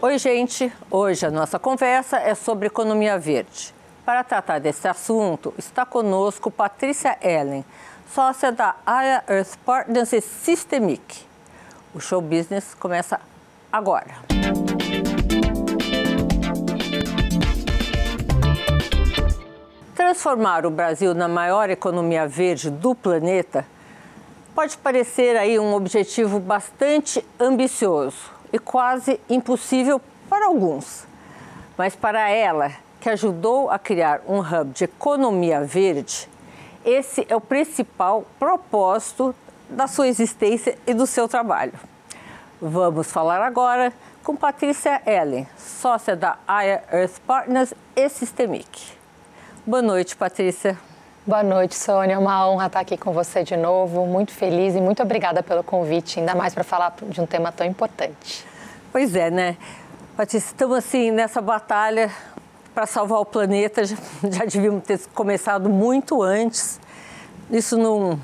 Oi, gente! Hoje a nossa conversa é sobre economia verde. Para tratar desse assunto, está conosco Patrícia Ellen, sócia da Aya Earth Partners e Systemic. O show business começa agora. Transformar o Brasil na maior economia verde do planeta pode parecer aí um objetivo bastante ambicioso e quase impossível para alguns. Mas para ela, que ajudou a criar um hub de economia verde, esse é o principal propósito da sua existência e do seu trabalho. Vamos falar agora com Patrícia Ellen, sócia da Aya Earth Partners e Systemic. Boa noite, Patrícia. Boa noite, Sônia. É uma honra estar aqui com você de novo. Muito feliz e muito obrigada pelo convite, ainda mais para falar de um tema tão importante. Pois é, né? Patrícia, estamos assim nessa batalha para salvar o planeta. Já devíamos ter começado muito antes. Isso não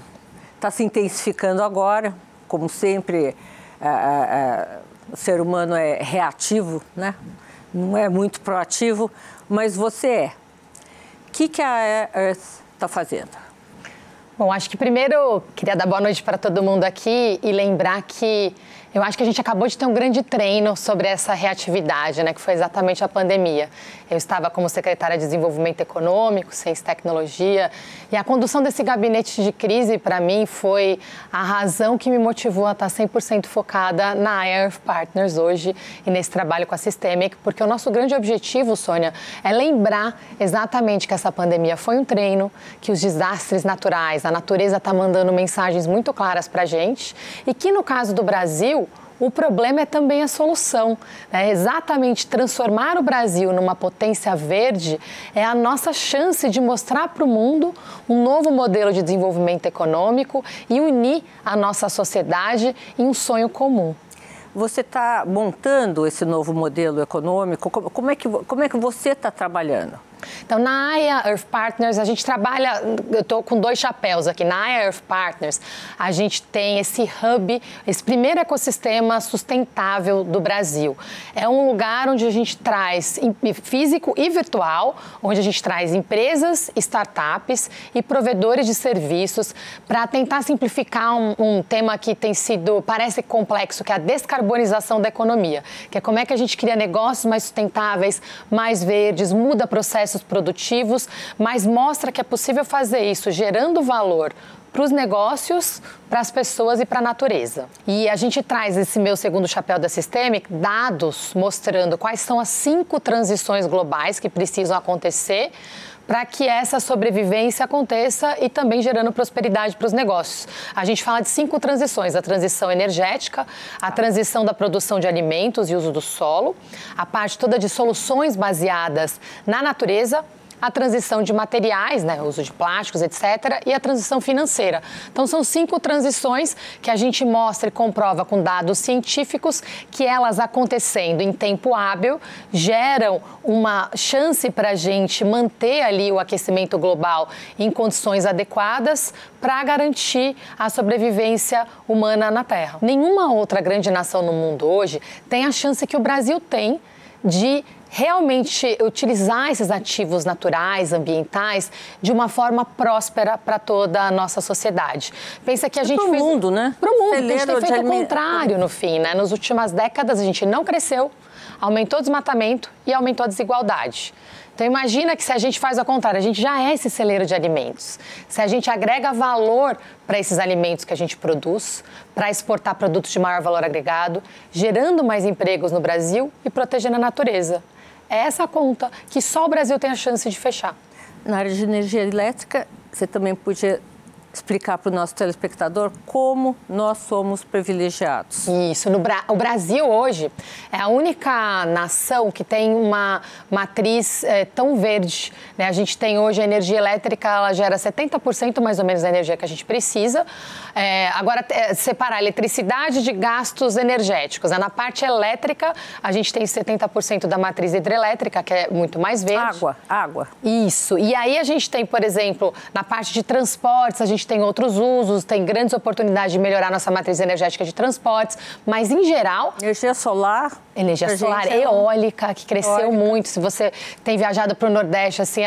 está se intensificando agora. Como sempre, o ser humano é reativo, né? Não é muito proativo, mas você é. O que a Earth está fazendo? Bom, acho que primeiro queria dar boa noite para todo mundo aqui e lembrar que eu acho que a gente acabou de ter um grande treino sobre essa reatividade, né, que foi exatamente a pandemia. Eu estava como secretária de Desenvolvimento Econômico, Ciência e Tecnologia, e a condução desse gabinete de crise, para mim, foi a razão que me motivou a estar 100% focada na Aya Earth Partners hoje e nesse trabalho com a Systemic, porque o nosso grande objetivo, Sônia, é lembrar exatamente que essa pandemia foi um treino, que os desastres naturais, a natureza está mandando mensagens muito claras para a gente, e que no caso do Brasil, o problema é também a solução. Né? Exatamente transformar o Brasil numa potência verde é a nossa chance de mostrar para o mundo um novo modelo de desenvolvimento econômico e unir a nossa sociedade em um sonho comum. Você está montando esse novo modelo econômico? Como é que você está trabalhando? Então, na Aya Earth Partners, a gente trabalha, eu estou com dois chapéus aqui. Na Aya Earth Partners, a gente tem esse hub, esse primeiro ecossistema sustentável do Brasil. É um lugar onde a gente traz físico e virtual, onde a gente traz empresas, startups e provedores de serviços para tentar simplificar um tema que parece complexo, que é a descarbonização da economia, que é como é que a gente cria negócios mais sustentáveis, mais verdes, muda processos produtivos, mas mostra que é possível fazer isso gerando valor para os negócios, para as pessoas e para a natureza. E a gente traz esse meu segundo chapéu da Systemic, dados mostrando quais são as 5 transições globais que precisam acontecer para que essa sobrevivência aconteça e também gerando prosperidade para os negócios. A gente fala de 5 transições: a transição energética, a transição da produção de alimentos e uso do solo, a parte toda de soluções baseadas na natureza, a transição de materiais, né, uso de plásticos, etc., e a transição financeira. Então, são 5 transições que a gente mostra e comprova com dados científicos que elas acontecendo em tempo hábil geram uma chance para a gente manter ali o aquecimento global em condições adequadas para garantir a sobrevivência humana na Terra. Nenhuma outra grande nação no mundo hoje tem a chance que o Brasil tem de realmente utilizar esses ativos naturais, ambientais, de uma forma próspera para toda a nossa sociedade. Pensa que a gente fez... Para o mundo, né? Para o mundo, a gente tem feito o contrário no fim, né? Nas últimas décadas a gente não cresceu, aumentou o desmatamento e aumentou a desigualdade. Então, imagina que se a gente faz ao contrário, a gente já é esse celeiro de alimentos. Se a gente agrega valor para esses alimentos que a gente produz, para exportar produtos de maior valor agregado, gerando mais empregos no Brasil e protegendo a natureza. É essa conta que só o Brasil tem a chance de fechar. Na área de energia elétrica, você também podia explicar para o nosso telespectador como nós somos privilegiados. Isso. O Brasil hoje é a única nação que tem uma matriz tão verde. Né? A gente tem hoje a energia elétrica, ela gera 70% mais ou menos da energia que a gente precisa. Agora, separar eletricidade de gastos energéticos. Né? Na parte elétrica, a gente tem 70% da matriz hidrelétrica, que é muito mais verde. Água. Isso. E aí a gente tem, por exemplo, na parte de transportes, a gente tem outros usos, tem grandes oportunidades de melhorar nossa matriz energética de transportes, mas em geral... Energia solar, eólica, que cresceu muito. Se você tem viajado para o Nordeste, assim,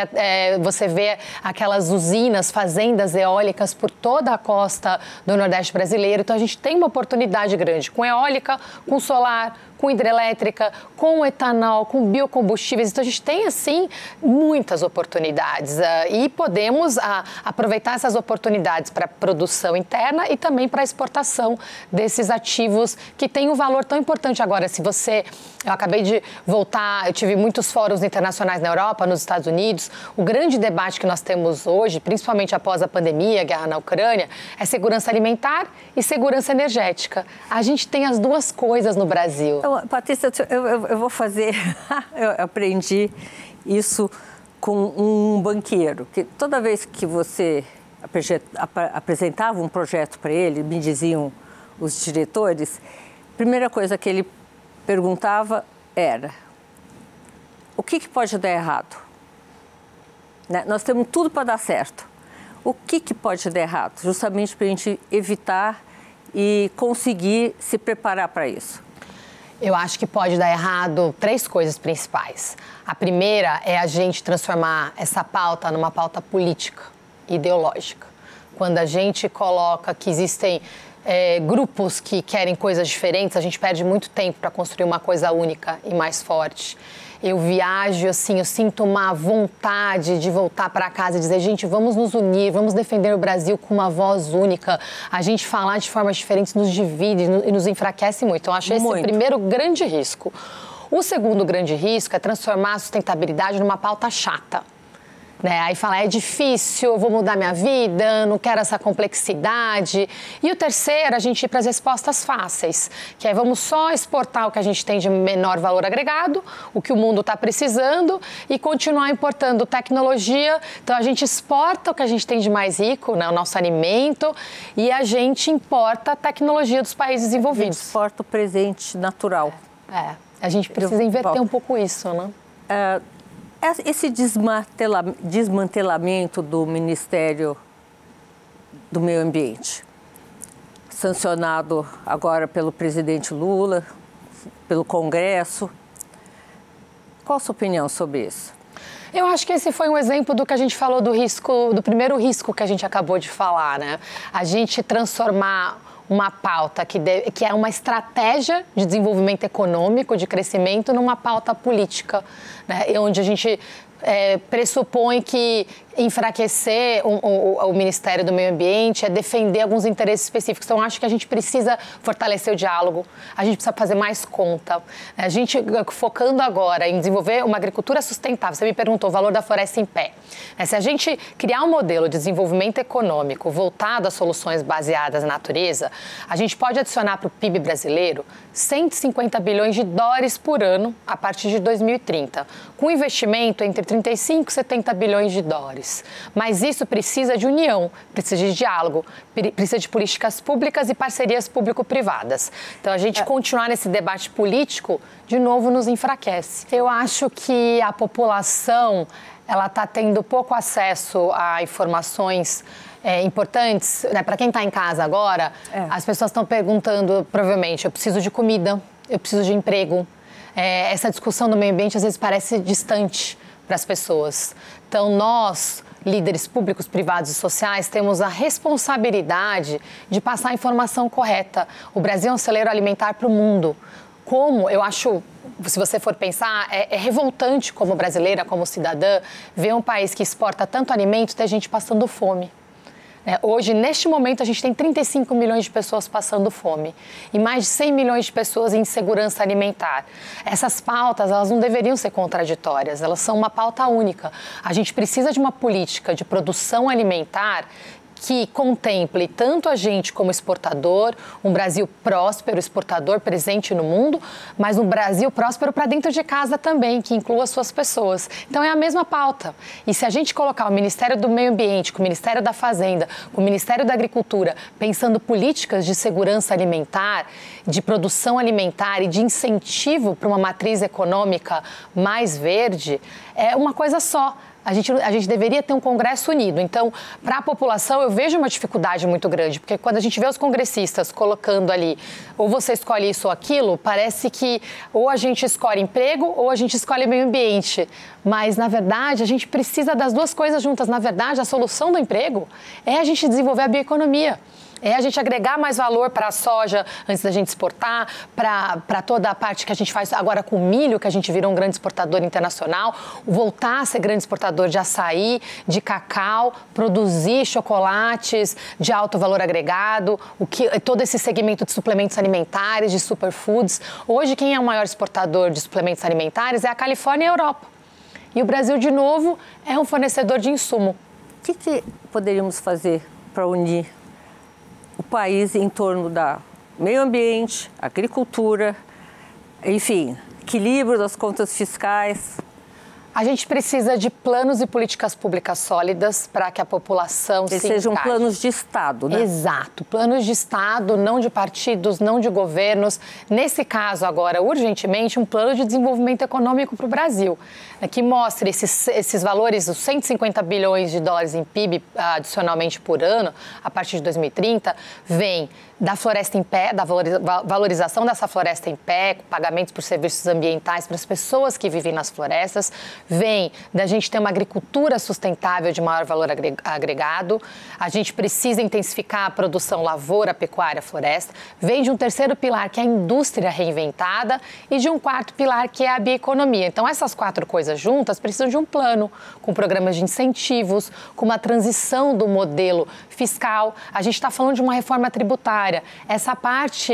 você vê aquelas usinas, fazendas eólicas por toda a costa do Nordeste brasileiro. Então, a gente tem uma oportunidade grande com eólica, com solar, com hidrelétrica, com etanol, com biocombustíveis. Então, a gente tem, assim, muitas oportunidades e podemos aproveitar essas oportunidades para produção interna e também para exportação desses ativos que têm um valor tão importante. Agora, se você... Eu acabei de voltar, eu tive muitos fóruns internacionais na Europa, nos Estados Unidos. O grande debate que nós temos hoje, principalmente após a pandemia, a guerra na Ucrânia, é segurança alimentar e segurança energética. A gente tem as duas coisas no Brasil. Então, Patrícia, eu vou fazer... eu aprendi isso com um banqueiro, que toda vez que você apresentava um projeto para ele, me diziam os diretores, a primeira coisa que ele perguntava era: o que pode dar errado? Né? Nós temos tudo para dar certo. O que pode dar errado? Justamente para a gente evitar e conseguir se preparar para isso. Eu acho que pode dar errado 3 coisas principais. A primeira é a gente transformar essa pauta numa pauta política, ideológica. Quando a gente coloca que existem grupos que querem coisas diferentes, a gente perde muito tempo para construir uma coisa única e mais forte. Eu viajo, assim, eu sinto uma vontade de voltar para casa e dizer: gente, vamos nos unir, vamos defender o Brasil com uma voz única. A gente falar de formas diferentes nos divide e nos enfraquece muito. Então, acho esse o primeiro grande risco. O segundo grande risco é transformar a sustentabilidade numa pauta chata. Aí fala: é difícil, eu vou mudar minha vida, não quero essa complexidade. E o terceiro, a gente ir para as respostas fáceis, que é: vamos só exportar o que a gente tem de menor valor agregado, o que o mundo está precisando, e continuar importando tecnologia. Então, a gente exporta o que a gente tem de mais rico, o nosso alimento, e a gente importa a tecnologia dos países desenvolvidos. A gente exporta o presente natural. A gente precisa inverter um pouco isso, né? Esse desmantelamento do Ministério do Meio Ambiente, sancionado agora pelo presidente Lula, pelo Congresso, qual a sua opinião sobre isso? Eu acho que esse foi um exemplo do que a gente falou do risco, do primeiro risco que a gente acabou de falar, né? A gente transformar uma pauta que é uma estratégia de desenvolvimento econômico, de crescimento, numa pauta política, né? Onde a gente pressupõe que enfraquecer o Ministério do Meio Ambiente é defender alguns interesses específicos. Então, acho que a gente precisa fortalecer o diálogo, a gente precisa fazer mais conta. A gente, focando agora em desenvolver uma agricultura sustentável, você me perguntou o valor da floresta em pé. Se a gente criar um modelo de desenvolvimento econômico voltado a soluções baseadas na natureza, a gente pode adicionar para o PIB brasileiro 150 bilhões de dólares por ano a partir de 2030, com investimento entre 35 e 70 bilhões de dólares. Mas isso precisa de união, precisa de diálogo, precisa de políticas públicas e parcerias público-privadas. Então, a gente continuar nesse debate político, de novo, nos enfraquece. Eu acho que a população ela está tendo pouco acesso a informações importantes, né? Para quem está em casa agora, as pessoas estão perguntando, provavelmente: eu preciso de comida, eu preciso de emprego. Essa discussão do meio ambiente às vezes parece distante para as pessoas. Então, nós, líderes públicos, privados e sociais, temos a responsabilidade de passar a informação correta. O Brasil é um celeiro alimentar para o mundo. Como, eu acho, se você for pensar, é revoltante como brasileira, como cidadã, ver um país que exporta tanto alimento ter gente passando fome. Hoje, neste momento, a gente tem 35 milhões de pessoas passando fome e mais de 100 milhões de pessoas em insegurança alimentar. Essas pautas, elas não deveriam ser contraditórias, elas são uma pauta única. A gente precisa de uma política de produção alimentar que contemple tanto a gente como exportador, um Brasil próspero, exportador, presente no mundo, mas um Brasil próspero para dentro de casa também, que inclua as suas pessoas. Então, é a mesma pauta. E se a gente colocar o Ministério do Meio Ambiente, com o Ministério da Fazenda, com o Ministério da Agricultura, pensando políticas de segurança alimentar, de produção alimentar e de incentivo para uma matriz econômica mais verde, é uma coisa só. A gente deveria ter um Congresso unido. Então, para a população, eu vejo uma dificuldade muito grande, porque quando a gente vê os congressistas colocando ali, ou você escolhe isso ou aquilo, parece que ou a gente escolhe emprego ou a gente escolhe meio ambiente. Mas, na verdade, a gente precisa das duas coisas juntas. Na verdade, a solução do emprego é a gente desenvolver a bioeconomia. É a gente agregar mais valor para a soja antes da gente exportar, para toda a parte que a gente faz agora com o milho, que a gente virou um grande exportador internacional, voltar a ser grande exportador de açaí, de cacau, produzir chocolates de alto valor agregado, todo esse segmento de suplementos alimentares, de superfoods. Hoje, quem é o maior exportador de suplementos alimentares é a Califórnia e a Europa. E o Brasil, de novo, é um fornecedor de insumo. O que poderíamos fazer para unir o país em torno da meio ambiente, agricultura, enfim, equilíbrio das contas fiscais? A gente precisa de planos e políticas públicas sólidas para que a população se engaje. Sejam planos de Estado, né? Exato, planos de Estado, não de partidos, não de governos. Nesse caso agora, urgentemente, um plano de desenvolvimento econômico para o Brasil, que mostre esses valores, os 150 bilhões de dólares em PIB adicionalmente por ano, a partir de 2030, vem da floresta em pé, da valorização dessa floresta em pé, pagamentos por serviços ambientais para as pessoas que vivem nas florestas, vem da gente ter uma agricultura sustentável de maior valor agregado, a gente precisa intensificar a produção lavoura, pecuária, floresta, vem de um terceiro pilar, que é a indústria reinventada, e de um quarto pilar, que é a bioeconomia. Então, essas quatro coisas juntas precisam de um plano, com programas de incentivos, com uma transição do modelo fiscal. A gente está falando de uma reforma tributária. Essa parte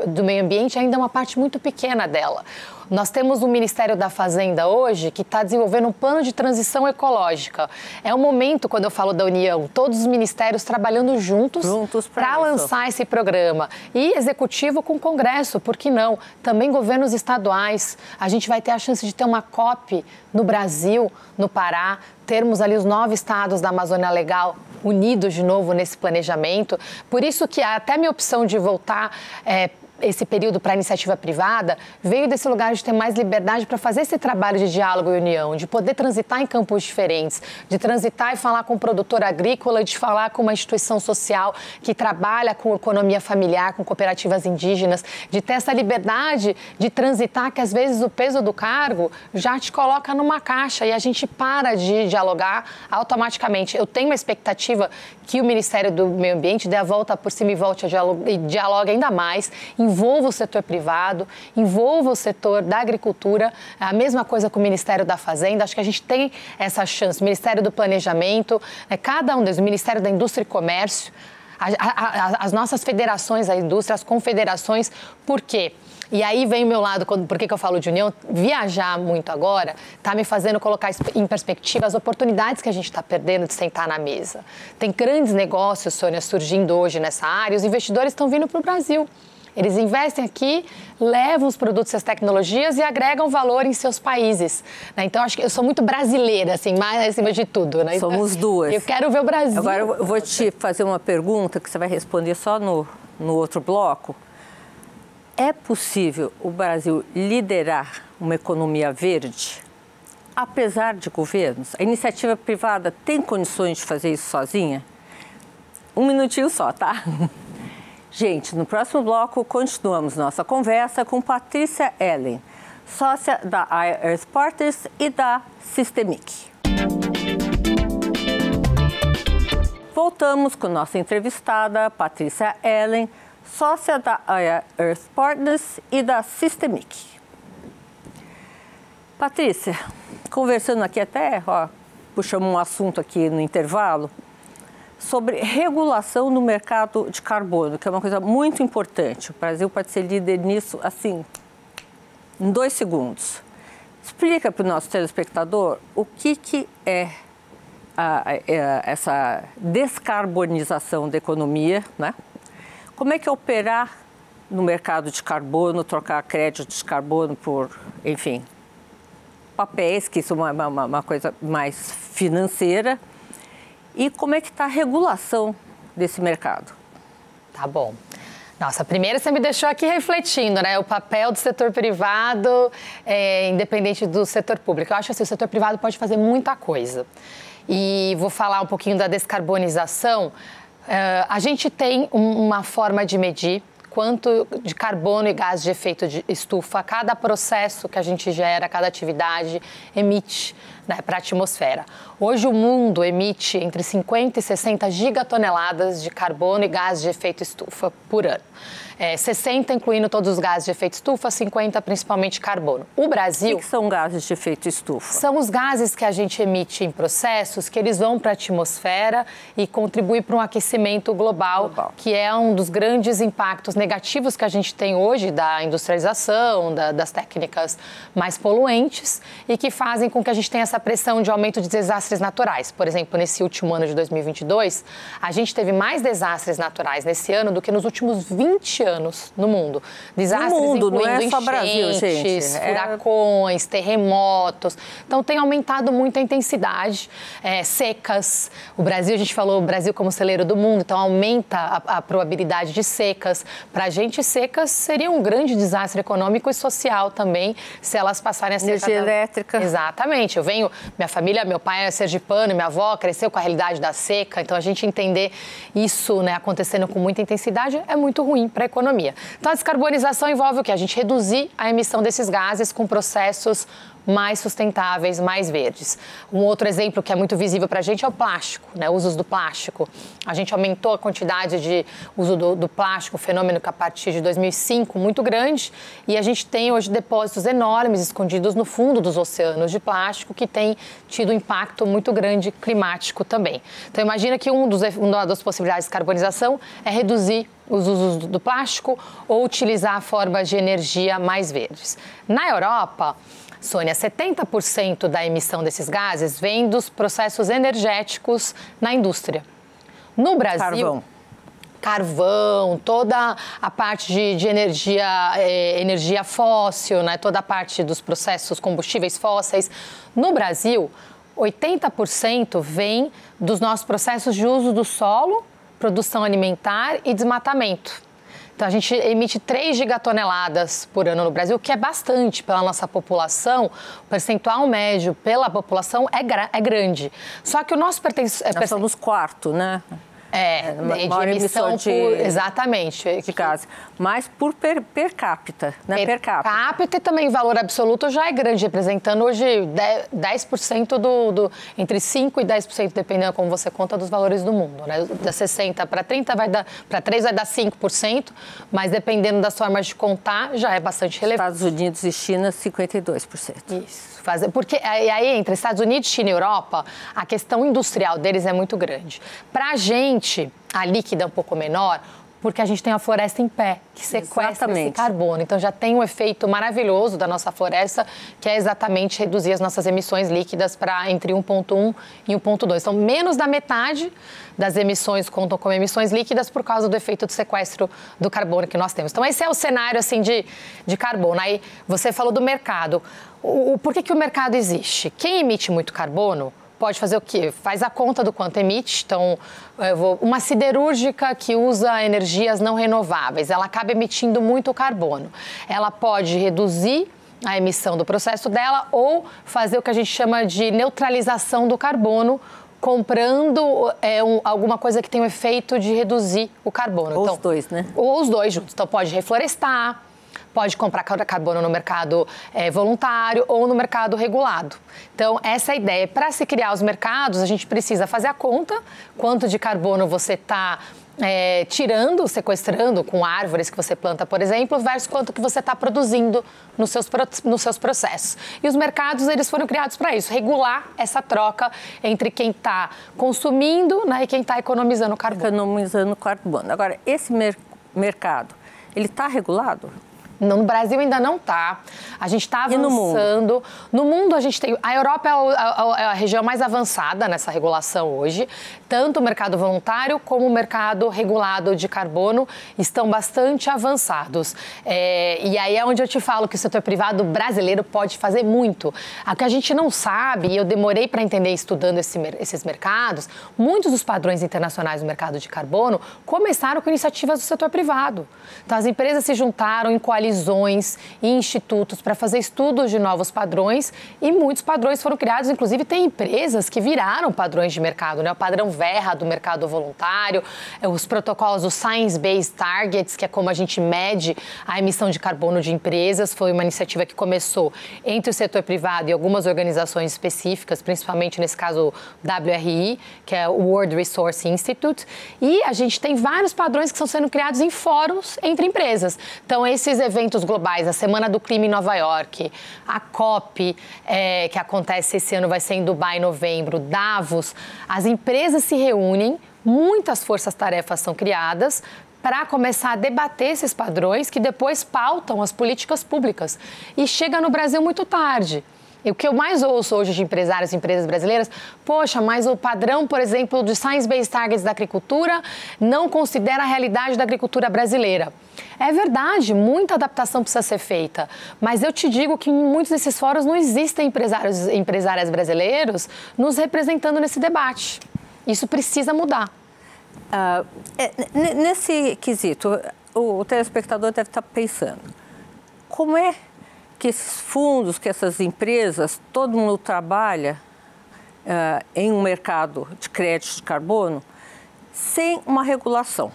do meio ambiente ainda é uma parte muito pequena dela. Nós temos o Ministério da Fazenda hoje que está desenvolvendo um plano de transição ecológica. É um momento, quando eu falo da União, todos os ministérios trabalhando juntos para lançar esse programa. E executivo com Congresso, por que não? Também governos estaduais. A gente vai ter a chance de ter uma COP no Brasil, no Pará, termos ali os 9 estados da Amazônia Legal unidos de novo nesse planejamento. Por isso que até a minha opção de voltar esse período para a iniciativa privada veio desse lugar de ter mais liberdade para fazer esse trabalho de diálogo e união, de poder transitar em campos diferentes, de transitar e falar com o produtor agrícola, de falar com uma instituição social que trabalha com economia familiar, com cooperativas indígenas, de ter essa liberdade de transitar, que às vezes o peso do cargo já te coloca numa caixa e a gente para de dialogar automaticamente. Eu tenho uma expectativa que o Ministério do Meio Ambiente dê a volta por cima e volte a dialogue ainda mais, envolva o setor privado, envolva o setor da agricultura, a mesma coisa com o Ministério da Fazenda. Acho que a gente tem essa chance, o Ministério do Planejamento, cada um deles, o Ministério da Indústria e Comércio, as nossas federações, a indústria, as confederações. Por quê? E aí vem o meu lado, por que eu falo de união? Viajar muito agora está me fazendo colocar em perspectiva as oportunidades que a gente está perdendo de sentar na mesa. Tem grandes negócios, Sônia, surgindo hoje nessa área, os investidores estão vindo para o Brasil. Eles investem aqui, levam os produtos e as tecnologias e agregam valor em seus países. Então, acho que eu sou muito brasileira, assim, mais acima de tudo. Né? Somos duas. Eu quero ver o Brasil. Agora, eu vou te fazer uma pergunta que você vai responder só no outro bloco. É possível o Brasil liderar uma economia verde, apesar de governos? A iniciativa privada tem condições de fazer isso sozinha? Um minutinho só, tá? Gente, no próximo bloco, continuamos nossa conversa com Patrícia Ellen, sócia da Earth Partners e da Systemic. Voltamos com nossa entrevistada, Patrícia Ellen, sócia da Earth Partners e da Systemic. Patrícia, conversando aqui até, puxamos um assunto aqui no intervalo, sobre regulação do mercado de carbono, que é uma coisa muito importante. O Brasil pode ser líder nisso, assim, em 2 segundos. Explica para o nosso telespectador o que é essa descarbonização da economia, né? Como é que é operar no mercado de carbono, trocar crédito de carbono por, enfim, papéis, que isso é uma coisa mais financeira. E como é que está a regulação desse mercado? Tá bom. Nossa, primeiro você me deixou aqui refletindo, né? O papel do setor privado, independente do setor público. Eu acho que o setor privado pode fazer muita coisa. E vou falar um pouquinho da descarbonização. A gente tem uma forma de medir quanto de carbono e gás de efeito de estufa cada processo que a gente gera, cada atividade emite, né, para a atmosfera. Hoje o mundo emite entre 50 e 60 gigatoneladas de carbono e gás de efeito estufa por ano. 60 incluindo todos os gases de efeito estufa, 50 principalmente carbono. O Brasil... O que são gases de efeito estufa? São os gases que a gente emite em processos que eles vão para a atmosfera e contribuem para um aquecimento global, que é um dos grandes impactos negativos que a gente tem hoje da industrialização, das técnicas mais poluentes e que fazem com que a gente tenha essa pressão de aumento de desastres naturais. Por exemplo, nesse último ano de 2022, a gente teve mais desastres naturais nesse ano do que nos últimos 20 anos no mundo. Desastres no mundo, incluindo não é só enchentes, Brasil, gente. furacões, terremotos. Então, tem aumentado muito a intensidade. Secas. O Brasil, a gente falou, o Brasil como celeiro do mundo, então aumenta a probabilidade de secas. Para a gente, secas seria um grande desastre econômico e social também, se elas passarem a ser... Energia elétrica. Exatamente. Eu venho, minha família, meu pai é sergipano, minha avó cresceu com a realidade da seca, então a gente entender isso, né, acontecendo com muita intensidade é muito ruim para a economia. Então, a descarbonização envolve o quê? A gente reduzir a emissão desses gases com processos mais sustentáveis, mais verdes. Um outro exemplo que é muito visível para a gente é o plástico, né? Usos do plástico. A gente aumentou a quantidade de uso do plástico, um fenômeno que a partir de 2005 muito grande, e a gente tem hoje depósitos enormes escondidos no fundo dos oceanos de plástico que tem tido um impacto muito grande climático também. Então imagina que uma das possibilidades de descarbonização é reduzir os usos do plástico ou utilizar formas de energia mais verdes. Na Europa, Sônia, 70% da emissão desses gases vem dos processos energéticos na indústria. No Brasil... Carvão, toda a parte de energia fóssil, né? Toda a parte dos processos combustíveis fósseis. No Brasil, 80% vem dos nossos processos de uso do solo, produção alimentar e desmatamento. Então, a gente emite 3 gigatoneladas por ano no Brasil, que é bastante pela nossa população. O percentual médio pela população é grande. Só que o nosso Nós somos quarto, né? De emissão exatamente. De gás. Mas por per capita, né? Per capita E também valor absoluto já é grande, representando hoje 10% entre 5% e 10%, dependendo como você conta, dos valores do mundo, né? Da 60 para 30 para 3 vai dar 5%, mas dependendo das formas de contar, já é bastante relevante. Estados Unidos e China, 52%. Isso. Porque aí entre Estados Unidos, China e Europa, a questão industrial deles é muito grande. Para a gente, a líquida é um pouco menor, porque a gente tem a floresta em pé, que sequestra esse carbono. Então, já tem um efeito maravilhoso da nossa floresta, que é exatamente reduzir as nossas emissões líquidas para entre 1,1 e 1,2. Então, menos da metade das emissões contam como emissões líquidas por causa do efeito de sequestro do carbono que nós temos. Então, esse é o cenário assim, de carbono. Aí, você falou do mercado. Por que o mercado existe? Quem emite muito carbono pode fazer o quê? Faz a conta do quanto emite. Então, uma siderúrgica que usa energias não renováveis, ela acaba emitindo muito carbono. Ela pode reduzir a emissão do processo dela ou fazer o que a gente chama de neutralização do carbono, comprando alguma coisa que tem o efeito de reduzir o carbono. Ou então, os dois, né? Ou os dois juntos. Então, pode reflorestar, pode comprar carbono no mercado voluntário ou no mercado regulado. Então, essa é a ideia. Para se criar os mercados, a gente precisa fazer a conta, quanto de carbono você está tirando, sequestrando com árvores que você planta, por exemplo, versus quanto que você está produzindo nos seus processos. E os mercados, eles foram criados para isso, regular essa troca entre quem está consumindo, né, e quem está economizando carbono. Economizando carbono. Agora, esse mercado, ele está regulado? No Brasil ainda não está. A gente está avançando. No mundo, a gente tem... A Europa é a região mais avançada nessa regulação hoje. Tanto o mercado voluntário como o mercado regulado de carbono estão bastante avançados. E aí é onde eu te falo que o setor privado brasileiro pode fazer muito. O que a gente não sabe, e eu demorei para entender estudando esses mercados, muitos dos padrões internacionais do mercado de carbono começaram com iniciativas do setor privado. Então, as empresas se juntaram em coalizões e institutos para fazer estudos de novos padrões e muitos padrões foram criados. Inclusive, tem empresas que viraram padrões de mercado, né? O padrão Verra do mercado voluntário, os protocolos do Science Based Targets, que é como a gente mede a emissão de carbono de empresas. Foi uma iniciativa que começou entre o setor privado e algumas organizações específicas, principalmente nesse caso WRI, que é o World Resource Institute. E a gente tem vários padrões que estão sendo criados em fóruns entre empresas. Então, esses eventos globais, a Semana do Clima em Nova York, a COP, que acontece esse ano, vai ser em Dubai em novembro, Davos, as empresas se reúnem, muitas forças-tarefas são criadas para começar a debater esses padrões que depois pautam as políticas públicas. E chega no Brasil muito tarde. E o que eu mais ouço hoje de empresários e empresas brasileiras, poxa, mas o padrão, por exemplo, de Science Based Targets da agricultura não considera a realidade da agricultura brasileira. É verdade, muita adaptação precisa ser feita, mas eu te digo que em muitos desses fóruns não existem empresários e empresárias brasileiros nos representando nesse debate. Isso precisa mudar. Nesse quesito, o telespectador deve estar pensando, como é que esses fundos, que essas empresas, todo mundo trabalha em um mercado de crédito de carbono sem uma regulação.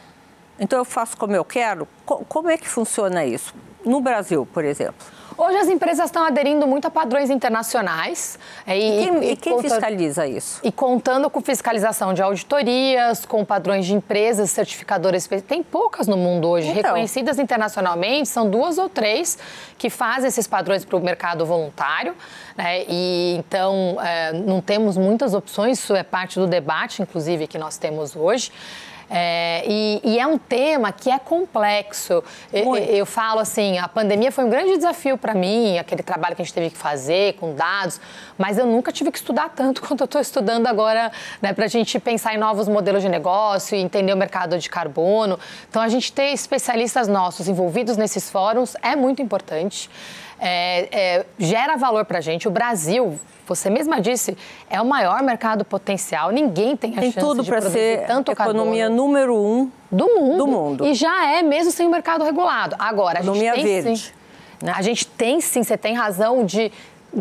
Então, eu faço como eu quero. Como é que funciona isso? No Brasil, por exemplo. Hoje as empresas estão aderindo muito a padrões internacionais. E quem fiscaliza isso? E contando com fiscalização de auditorias, com padrões de empresas, certificadoras. Tem poucas no mundo hoje, então, reconhecidas internacionalmente, são 2 ou 3 que fazem esses padrões para o mercado voluntário. Né? E então, não temos muitas opções, isso é parte do debate, inclusive, que nós temos hoje. E é um tema que é complexo. Eu falo assim, a pandemia foi um grande desafio para mim, aquele trabalho que a gente teve que fazer com dados, mas eu nunca tive que estudar tanto quanto eu estou estudando agora, né, para a gente pensar em novos modelos de negócio e entender o mercado de carbono. Então, a gente ter especialistas nossos envolvidos nesses fóruns é muito importante. Gera valor para a gente. O Brasil, você mesma disse, é o maior mercado potencial. Ninguém tem a chance tudo de para produzir ser tanto carbono. Economia número 1 do mundo. E já é mesmo sem o mercado regulado. Agora, economia a gente tem verde. Sim, né? A gente tem sim, você tem razão de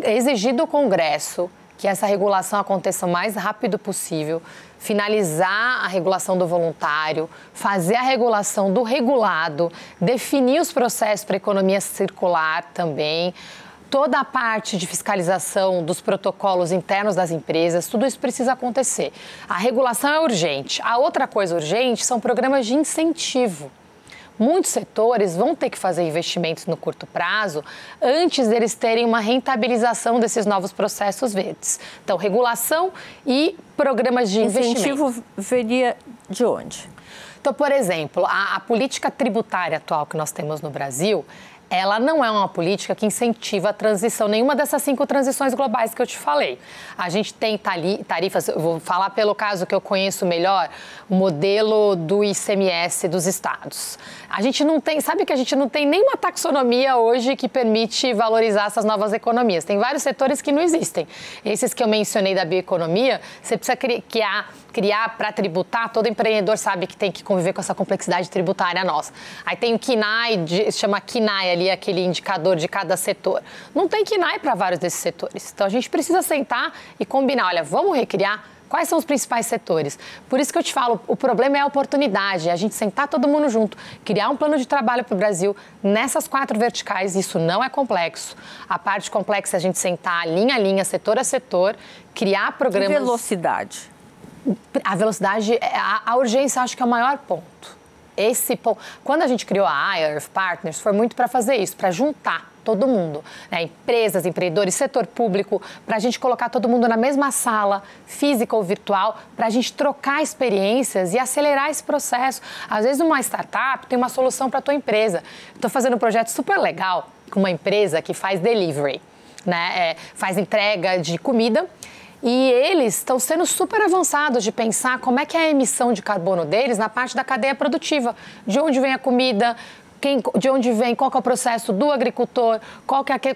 exigir do Congresso que essa regulação aconteça o mais rápido possível, finalizar a regulação do voluntário, fazer a regulação do regulado, definir os processos para a economia circular também, toda a parte de fiscalização dos protocolos internos das empresas, tudo isso precisa acontecer. A regulação é urgente. A outra coisa urgente são programas de incentivo. Muitos setores vão ter que fazer investimentos no curto prazo antes deles terem uma rentabilização desses novos processos verdes. Então, regulação e programas de investimento. Incentivo viria de onde? Então, por exemplo, a política tributária atual que nós temos no Brasil, ela não é uma política que incentiva a transição, nenhuma dessas 5 transições globais que eu te falei. A gente tem tarifas, eu vou falar pelo caso que eu conheço melhor, o modelo do ICMS dos estados. A gente não tem, sabe que a gente não tem nenhuma taxonomia hoje que permite valorizar essas novas economias. Tem vários setores que não existem. Esses que eu mencionei da bioeconomia, você precisa criar para tributar, todo empreendedor sabe que tem que conviver com essa complexidade tributária nossa. Aí tem o KINAI, se chama KINAI ali, aquele indicador de cada setor. Não tem KINAI para vários desses setores. Então, a gente precisa sentar e combinar, olha, vamos recriar quais são os principais setores. Por isso que eu te falo, o problema é a oportunidade, é a gente sentar todo mundo junto, criar um plano de trabalho para o Brasil nessas 4 verticais, isso não é complexo. A parte complexa é a gente sentar linha a linha, setor a setor, criar programas... E velocidade? A velocidade, a urgência acho que é o maior ponto. Esse ponto. Quando a gente criou a Earth Partners, foi muito para fazer isso, para juntar todo mundo, né? Empresas, empreendedores, setor público, para a gente colocar todo mundo na mesma sala, física ou virtual, para a gente trocar experiências e acelerar esse processo. Às vezes uma startup tem uma solução para a tua empresa. Estou fazendo um projeto super legal com uma empresa que faz delivery, né? Faz entrega de comida. E eles estão sendo super avançados de pensar como é que é a emissão de carbono deles na parte da cadeia produtiva. De onde vem a comida, de onde vem, qual que é o processo do agricultor,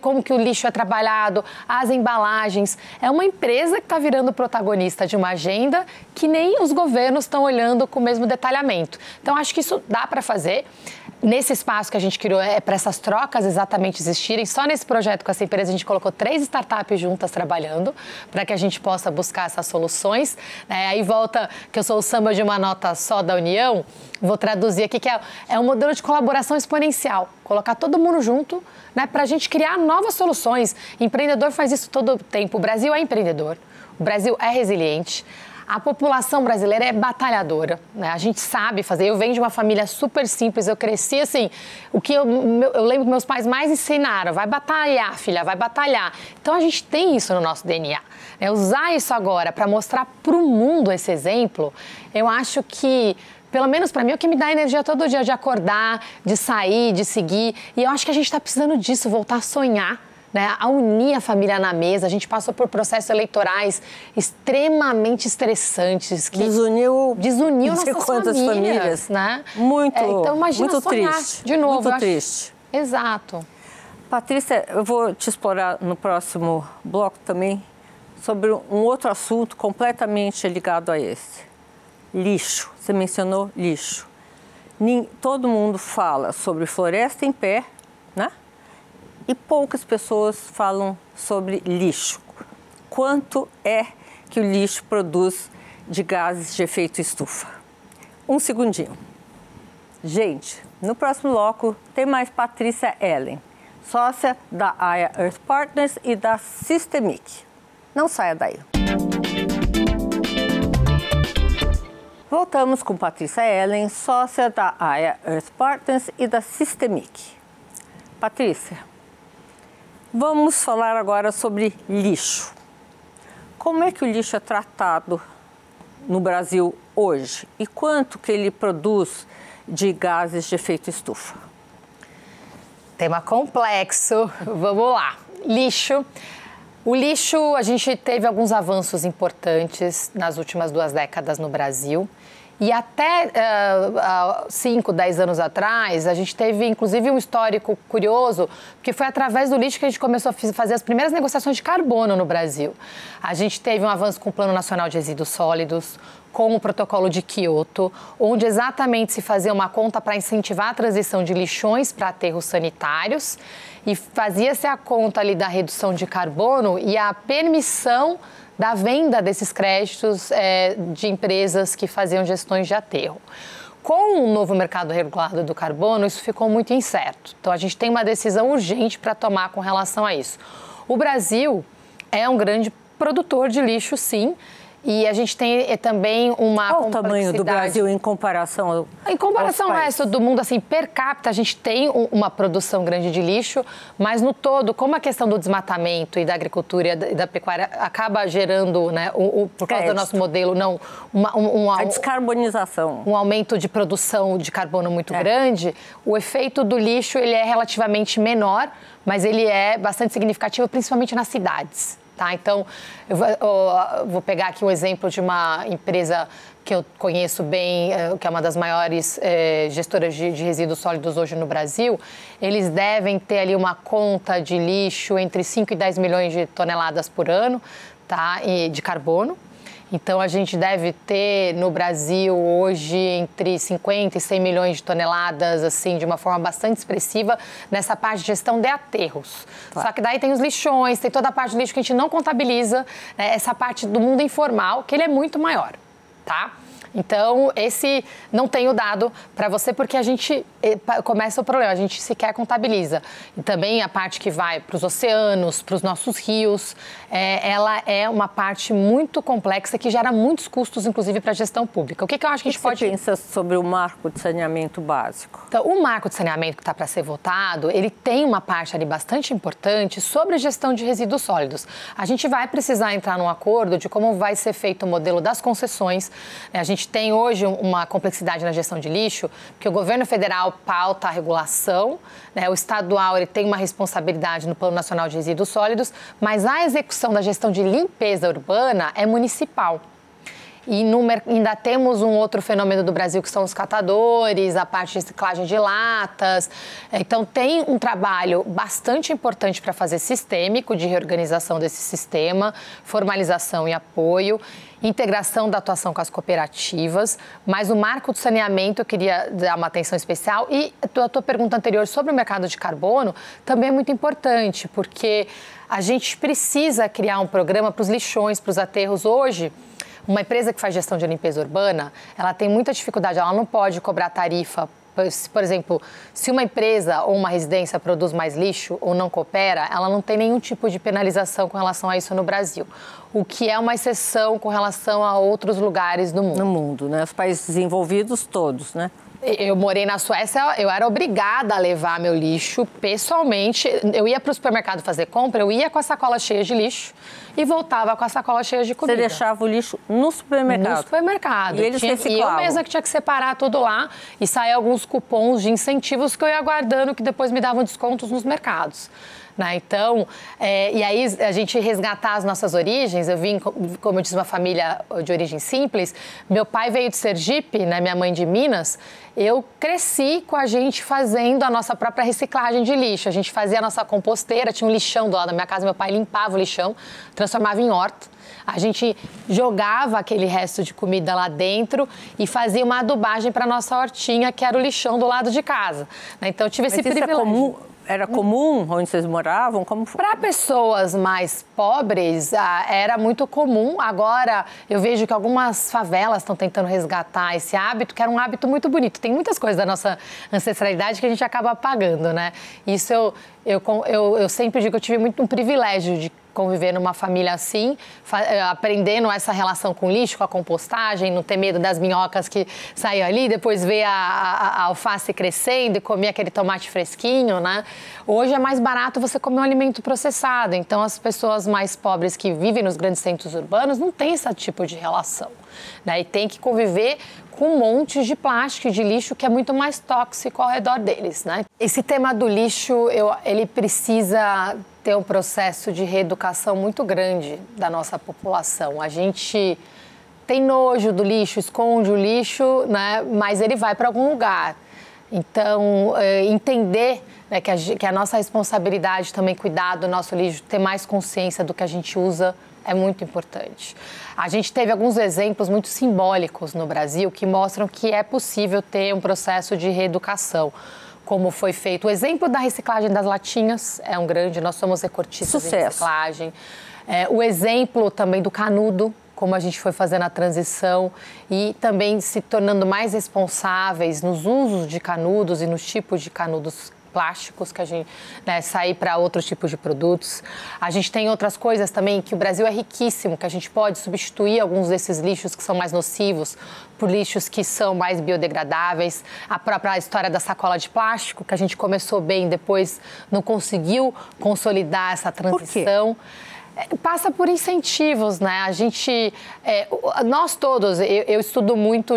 como que o lixo é trabalhado, as embalagens. É uma empresa que está virando protagonista de uma agenda que nem os governos estão olhando com o mesmo detalhamento. Então, acho que isso dá para fazer. Nesse espaço que a gente criou, para essas trocas exatamente existirem, só nesse projeto com essa empresa a gente colocou 3 startups juntas trabalhando para que a gente possa buscar essas soluções. Aí volta que eu sou o samba de uma nota só da União, vou traduzir aqui que é um modelo de colaboração exponencial, colocar todo mundo junto, né, para a gente criar novas soluções. Empreendedor faz isso todo o tempo, o Brasil é empreendedor, o Brasil é resiliente. A população brasileira é batalhadora, né? A gente sabe fazer. Eu venho de uma família super simples, eu cresci assim, o que eu lembro que meus pais mais ensinaram, vai batalhar, filha, vai batalhar. Então a gente tem isso no nosso DNA. Usar isso agora para mostrar para o mundo esse exemplo, eu acho que, pelo menos para mim, é o que me dá energia todo dia, de acordar, de sair, de seguir. E eu acho que a gente está precisando disso, voltar a sonhar, né, a unir a família na mesa. A gente passou por processos eleitorais extremamente estressantes. Que desuniu nossas famílias, né? Então, imagina muito sonhar triste, de novo. Muito triste. Exato. Patrícia, eu vou te explorar no próximo bloco também sobre um outro assunto completamente ligado a esse. Lixo. Você mencionou lixo. Todo mundo fala sobre floresta em pé, né? E poucas pessoas falam sobre lixo. Quanto é que o lixo produz de gases de efeito estufa? Um segundinho. Gente, no próximo bloco tem mais Patrícia Ellen, sócia da Aya Earth Partners e da Systemic. Não saia daí. Voltamos com Patrícia Ellen, sócia da Aya Earth Partners e da Systemic. Patrícia, vamos falar agora sobre lixo. Como é que o lixo é tratado no Brasil hoje? E quanto que ele produz de gases de efeito estufa? Tema complexo. Vamos lá. Lixo. O lixo, a gente teve alguns avanços importantes nas últimas 2 décadas no Brasil. E até 5, 10 anos atrás, a gente teve, inclusive, um histórico curioso, porque foi através do lixo que a gente começou a fazer as primeiras negociações de carbono no Brasil. A gente teve um avanço com o Plano Nacional de Resíduos Sólidos, com o Protocolo de Quioto, onde exatamente se fazia uma conta para incentivar a transição de lixões para aterros sanitários e fazia-se a conta ali da redução de carbono e a permissão da venda desses créditos de empresas que faziam gestões de aterro. Com o novo mercado regulado do carbono, isso ficou muito incerto. Então, a gente tem uma decisão urgente para tomar com relação a isso. O Brasil é um grande produtor de lixo, sim, e a gente tem também uma Qual o tamanho do Brasil em comparação ao Em comparação ao resto do mundo, assim, per capita, a gente tem uma produção grande de lixo, mas no todo, como a questão do desmatamento e da agricultura e da pecuária acaba gerando, né, por causa do nosso modelo, a descarbonização. Um aumento de produção de carbono muito grande, o efeito do lixo ele é relativamente menor, mas ele é bastante significativo, principalmente nas cidades. Tá? Então, eu vou pegar aqui um exemplo de uma empresa que eu conheço bem, que é uma das maiores gestoras de resíduos sólidos hoje no Brasil. Eles devem ter ali uma conta de lixo entre 5 e 10 milhões de toneladas por ano, tá? De carbono. Então, a gente deve ter no Brasil hoje entre 50 e 100 milhões de toneladas, assim, de uma forma bastante expressiva, nessa parte de gestão de aterros. Claro. Só que daí tem os lixões, tem toda a parte do lixo que a gente não contabiliza, né, essa parte do mundo informal, que ele é muito maior, tá? Então, esse não tem o dado para você, porque a gente começa o problema, a gente sequer contabiliza. E também a parte que vai para os oceanos, para os nossos rios, ela é uma parte muito complexa que gera muitos custos, inclusive, para a gestão pública. O que eu acho que a gente pode... O que você pensa sobre o marco de saneamento básico? Então, o marco de saneamento que está para ser votado, ele tem uma parte ali bastante importante sobre a gestão de resíduos sólidos. A gente vai precisar entrar num acordo de como vai ser feito o modelo das concessões. A gente tem hoje uma complexidade na gestão de lixo, porque o governo federal pauta a regulação, né? O estadual ele tem uma responsabilidade no Plano Nacional de Resíduos Sólidos, mas a execução da gestão de limpeza urbana é municipal. E ainda temos um outro fenômeno do Brasil, que são os catadores, a parte de reciclagem de latas. Então, tem um trabalho bastante importante para fazer sistêmico, de reorganização desse sistema, formalização e apoio, integração da atuação com as cooperativas. Mas o marco do saneamento, eu queria dar uma atenção especial. E a tua pergunta anterior sobre o mercado de carbono também é muito importante, porque a gente precisa criar um programa para os lixões, para os aterros. Hoje, uma empresa que faz gestão de limpeza urbana, ela tem muita dificuldade, ela não pode cobrar tarifa. Por exemplo, se uma empresa ou uma residência produz mais lixo ou não coopera, ela não tem nenhum tipo de penalização com relação a isso no Brasil. O que é uma exceção com relação a outros lugares do mundo. No mundo, né? Os países desenvolvidos todos, né? Eu morei na Suécia, eu era obrigada a levar meu lixo pessoalmente. Eu ia para o supermercado fazer compra, eu ia com a sacola cheia de lixo e voltava com a sacola cheia de comida. Você deixava o lixo no supermercado? No supermercado. E eles reciclavam? E eu mesma que tinha que separar tudo lá e sair alguns cupons de incentivos que eu ia guardando, que depois me davam descontos nos mercados. Né? Então, e aí a gente resgatar as nossas origens. Eu vim, como eu disse, uma família de origem simples. Meu pai veio de Sergipe, né? Minha mãe de Minas. Eu cresci com a gente fazendo a nossa própria reciclagem de lixo. A gente fazia a nossa composteira, tinha um lixão do lado da minha casa. Meu pai limpava o lixão, transformava em horta. A gente jogava aquele resto de comida lá dentro e fazia uma adubagem para a nossa hortinha, que era o lixão do lado de casa. Né? Então, eu tive esse privilégio. É comum? Era comum onde vocês moravam? Para pessoas mais pobres, era muito comum. Agora, eu vejo que algumas favelas estão tentando resgatar esse hábito, que era um hábito muito bonito. Tem muitas coisas da nossa ancestralidade que a gente acaba apagando, né? Isso eu sempre digo que eu tive muito um privilégio de conviver numa família assim, aprendendo essa relação com o lixo, com a compostagem, não ter medo das minhocas que saíam ali, depois ver a alface crescendo e comer aquele tomate fresquinho, né? Hoje é mais barato você comer um alimento processado, então as pessoas mais pobres que vivem nos grandes centros urbanos não têm esse tipo de relação, né? E tem que conviver com montes de plástico e de lixo que é muito mais tóxico ao redor deles, né? Esse tema do lixo, ele precisa ter um processo de reeducação muito grande da nossa população. A gente tem nojo do lixo, esconde o lixo, né? Mas ele vai para algum lugar. Então, entender, né, que a nossa responsabilidade também cuidar do nosso lixo, ter mais consciência do que a gente usa, é muito importante. A gente teve alguns exemplos muito simbólicos no Brasil que mostram que é possível ter um processo de reeducação, como foi feito. O exemplo da reciclagem das latinhas é um grande, nós somos recortistas em reciclagem. O exemplo também do canudo, como a gente foi fazendo a transição e também se tornando mais responsáveis nos usos de canudos e nos tipos de canudos plásticos, que a gente, né, sair para outros tipos de produtos. A gente tem outras coisas também, que o Brasil é riquíssimo, que a gente pode substituir alguns desses lixos que são mais nocivos por lixos que são mais biodegradáveis. A própria história da sacola de plástico, que a gente começou bem, depois não conseguiu consolidar essa transição. Por quê? Passa por incentivos, né? A gente, nós todos, eu estudo muito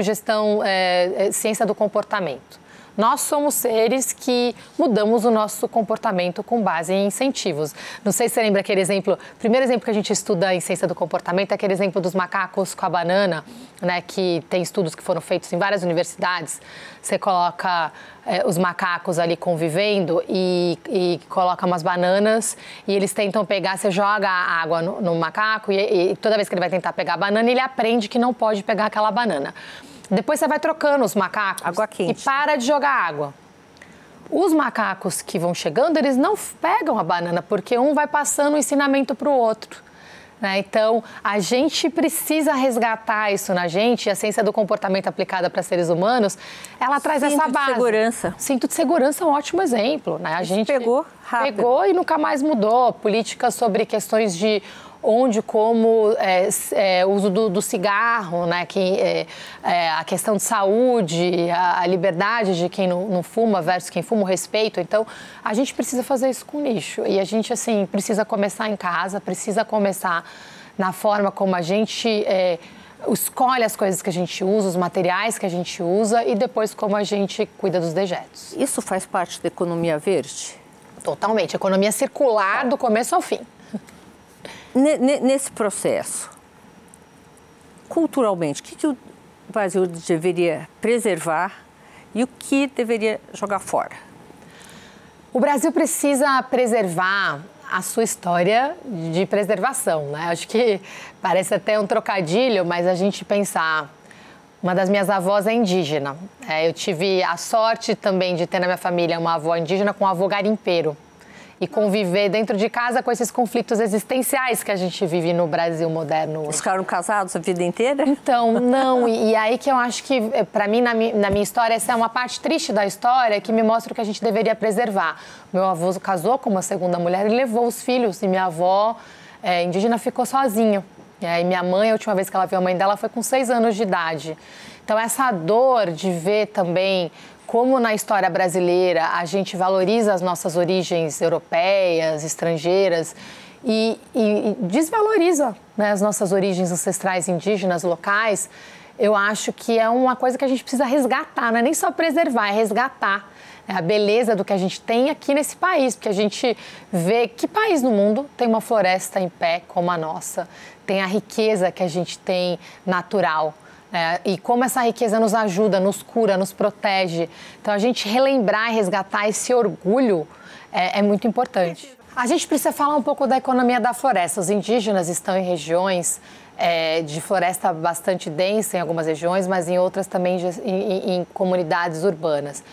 ciência do comportamento. Nós somos seres que mudamos o nosso comportamento com base em incentivos. Não sei se você lembra aquele exemplo, o primeiro exemplo que a gente estuda em ciência do comportamento é aquele exemplo dos macacos com a banana, né, que tem estudos que foram feitos em várias universidades. Você coloca os macacos ali convivendo e coloca umas bananas e eles tentam pegar, você joga a água no macaco e toda vez que ele vai tentar pegar a banana, ele aprende que não pode pegar aquela banana. Depois você vai trocando os macacos água quente. E para de jogar água. Os macacos que vão chegando, eles não pegam a banana, porque um vai passando o ensinamento para o outro. né? Então, a gente precisa resgatar isso na gente. A ciência do comportamento aplicada para seres humanos, ela traz essa base. Cinto de segurança. Cinto de segurança é um ótimo exemplo, né? A gente pegou rápido. Pegou e nunca mais mudou. Políticas sobre questões de onde, como, uso do cigarro, né? A questão de saúde, a liberdade de quem não fuma versus quem fuma, o respeito. Então, a gente precisa fazer isso com lixo. E a gente, assim, precisa começar em casa, precisa começar na forma como a gente escolhe as coisas que a gente usa, os materiais que a gente usa e depois como a gente cuida dos dejetos. Isso faz parte da economia verde? Totalmente. Economia circular do começo ao fim. Nesse processo, culturalmente, o que o Brasil deveria preservar e o que deveria jogar fora? O Brasil precisa preservar a sua história de preservação, né? Acho que parece até um trocadilho, mas a gente pensar... Uma das minhas avós é indígena. Eu tive a sorte também de ter na minha família uma avó indígena com um avô garimpeiro. E conviver dentro de casa com esses conflitos existenciais que a gente vive no Brasil moderno hoje. Eles ficaram casados a vida inteira? Então, não. E aí que eu acho que, para mim, na minha história, essa é uma parte triste da história que me mostra o que a gente deveria preservar. Meu avô casou com uma segunda mulher e levou os filhos. E minha avó indígena ficou sozinha. E aí minha mãe, a última vez que ela viu a mãe dela foi com 6 anos de idade. Então, essa dor de ver também... Como na história brasileira a gente valoriza as nossas origens europeias, estrangeiras e desvaloriza, né, as nossas origens ancestrais indígenas locais, eu acho que é uma coisa que a gente precisa resgatar, não é nem só preservar, é resgatar a beleza do que a gente tem aqui nesse país, porque a gente vê que país no mundo tem uma floresta em pé como a nossa, tem a riqueza que a gente tem natural. E como essa riqueza nos ajuda, nos cura, nos protege. Então, a gente relembrar e resgatar esse orgulho é muito importante. A gente precisa falar um pouco da economia da floresta. Os indígenas estão em regiões de floresta bastante densa, em algumas regiões, mas em outras também em comunidades urbanas.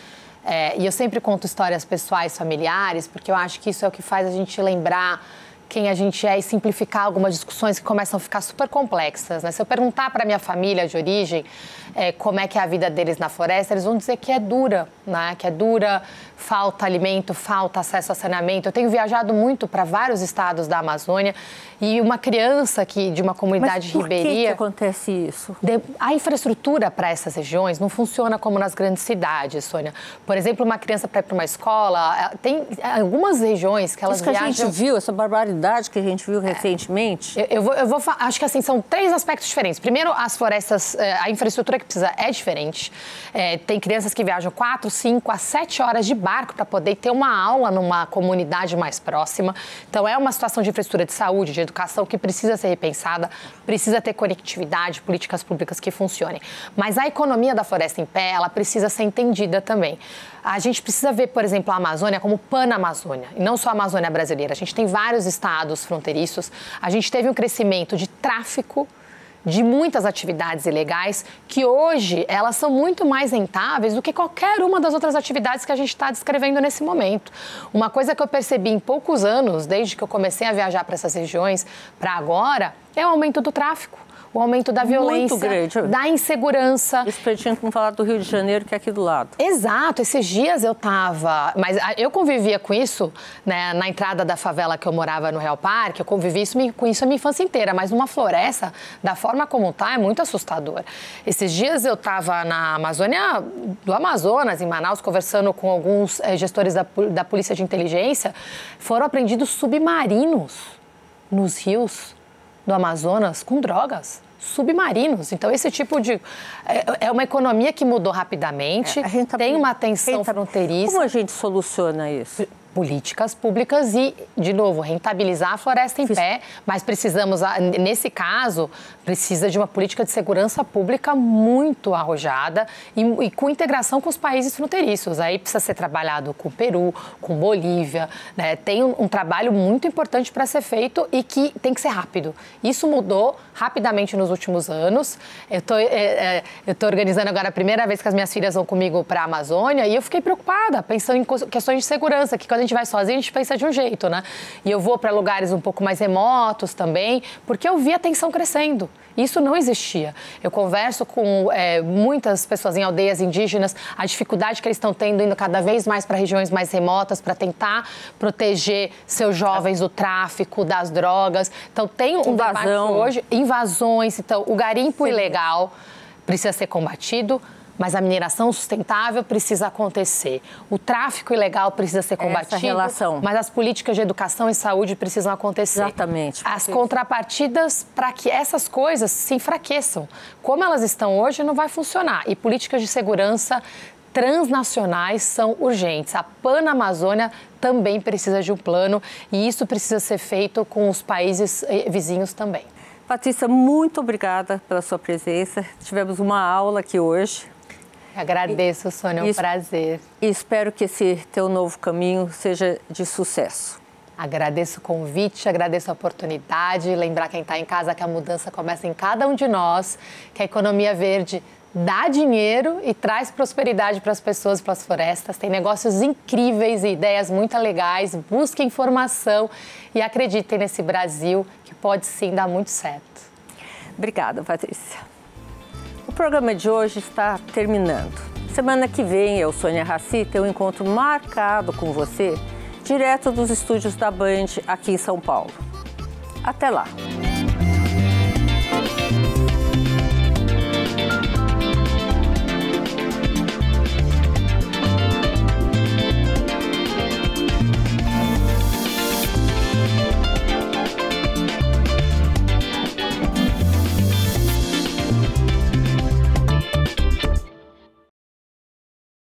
E eu sempre conto histórias pessoais, familiares, porque eu acho que isso é o que faz a gente lembrar quem a gente é e simplificar algumas discussões que começam a ficar super complexas, né? Se eu perguntar para minha família de origem como é que é a vida deles na floresta, eles vão dizer que é dura, né? Que é dura, falta alimento, falta acesso a saneamento. Eu tenho viajado muito para vários estados da Amazônia e uma criança de uma comunidade ribeirinha... Mas por que acontece isso? A infraestrutura para essas regiões não funciona como nas grandes cidades, Sônia. Por exemplo, uma criança para ir para uma escola, tem algumas regiões que elas isso que viajam... a gente viu, essa barbaridade que a gente viu recentemente... Acho que assim, são 3 aspectos diferentes. Primeiro, as florestas, a infraestrutura que precisa é diferente. Tem crianças que viajam 4, 5 a 7 horas de barco para poder ter uma aula numa comunidade mais próxima. Então, é uma situação de infraestrutura de saúde, de educação que precisa ser repensada, precisa ter conectividade, políticas públicas que funcionem. Mas a economia da floresta em pé, ela precisa ser entendida também. A gente precisa ver, por exemplo, a Amazônia como Panamazônia, e não só a Amazônia brasileira. A gente tem vários estados fronteiriços, a gente teve um crescimento de tráfico, de muitas atividades ilegais, que hoje elas são muito mais rentáveis do que qualquer uma das outras atividades que a gente está descrevendo nesse momento. Uma coisa que eu percebi em poucos anos, desde que eu comecei a viajar para essas regiões, para agora, é o aumento do tráfico. O aumento da violência, muito grande, da insegurança. Isso para a gente não falar do Rio de Janeiro, que é aqui do lado. Exato. Esses dias eu estava... Mas eu convivia com isso, né, na entrada da favela que eu morava no Real Parque. Eu convivi com isso a minha infância inteira. Mas numa floresta, da forma como está, é muito assustador. Esses dias eu estava na Amazônia, do Amazonas, em Manaus, conversando com alguns gestores da Polícia de Inteligência. Foram apreendidos submarinos nos rios do Amazonas com drogas, submarinos. Então, esse tipo de... É uma economia que mudou rapidamente, tem uma tensão fronteiriça. Como a gente soluciona isso? Políticas públicas e, de novo, rentabilizar a floresta em pé, mas precisamos, nesse caso, precisa de uma política de segurança pública muito arrojada e com integração com os países fronteiriços. Aí precisa ser trabalhado com o Peru, com Bolívia, né? Tem um trabalho muito importante para ser feito e que tem que ser rápido. Isso mudou rapidamente nos últimos anos. Eu tô organizando agora a primeira vez que as minhas filhas vão comigo para a Amazônia e eu fiquei preocupada, pensando em questões de segurança, que quando a gente gente vai sozinho, a gente pensa de um jeito, né? E eu vou para lugares um pouco mais remotos também, porque eu vi a tensão crescendo. Isso não existia. Eu converso com muitas pessoas em aldeias indígenas, a dificuldade que eles estão tendo indo cada vez mais para regiões mais remotas para tentar proteger seus jovens do tráfico, das drogas. Então tem um debate hoje, invasões, então o garimpo ilegal precisa ser combatido, mas a mineração sustentável precisa acontecer. O tráfico ilegal precisa ser combatido, mas as políticas de educação e saúde precisam acontecer. Exatamente. As contrapartidas para que essas coisas se enfraqueçam. Como elas estão hoje, não vai funcionar. E políticas de segurança transnacionais são urgentes. A Panamazônia também precisa de um plano e isso precisa ser feito com os países vizinhos também. Patrícia, muito obrigada pela sua presença. Tivemos uma aula aqui hoje. Agradeço, Sônia, é um prazer. E espero que esse teu novo caminho seja de sucesso. Agradeço o convite, agradeço a oportunidade. Lembrar quem está em casa que a mudança começa em cada um de nós, que a economia verde dá dinheiro e traz prosperidade para as pessoas e para as florestas. Tem negócios incríveis e ideias muito legais. Busquem informação e acreditem nesse Brasil que pode sim dar muito certo. Obrigada, Patrícia. O programa de hoje está terminando. Semana que vem, eu, Sônia Raci, tenho um encontro marcado com você, direto dos estúdios da Band, aqui em São Paulo. Até lá!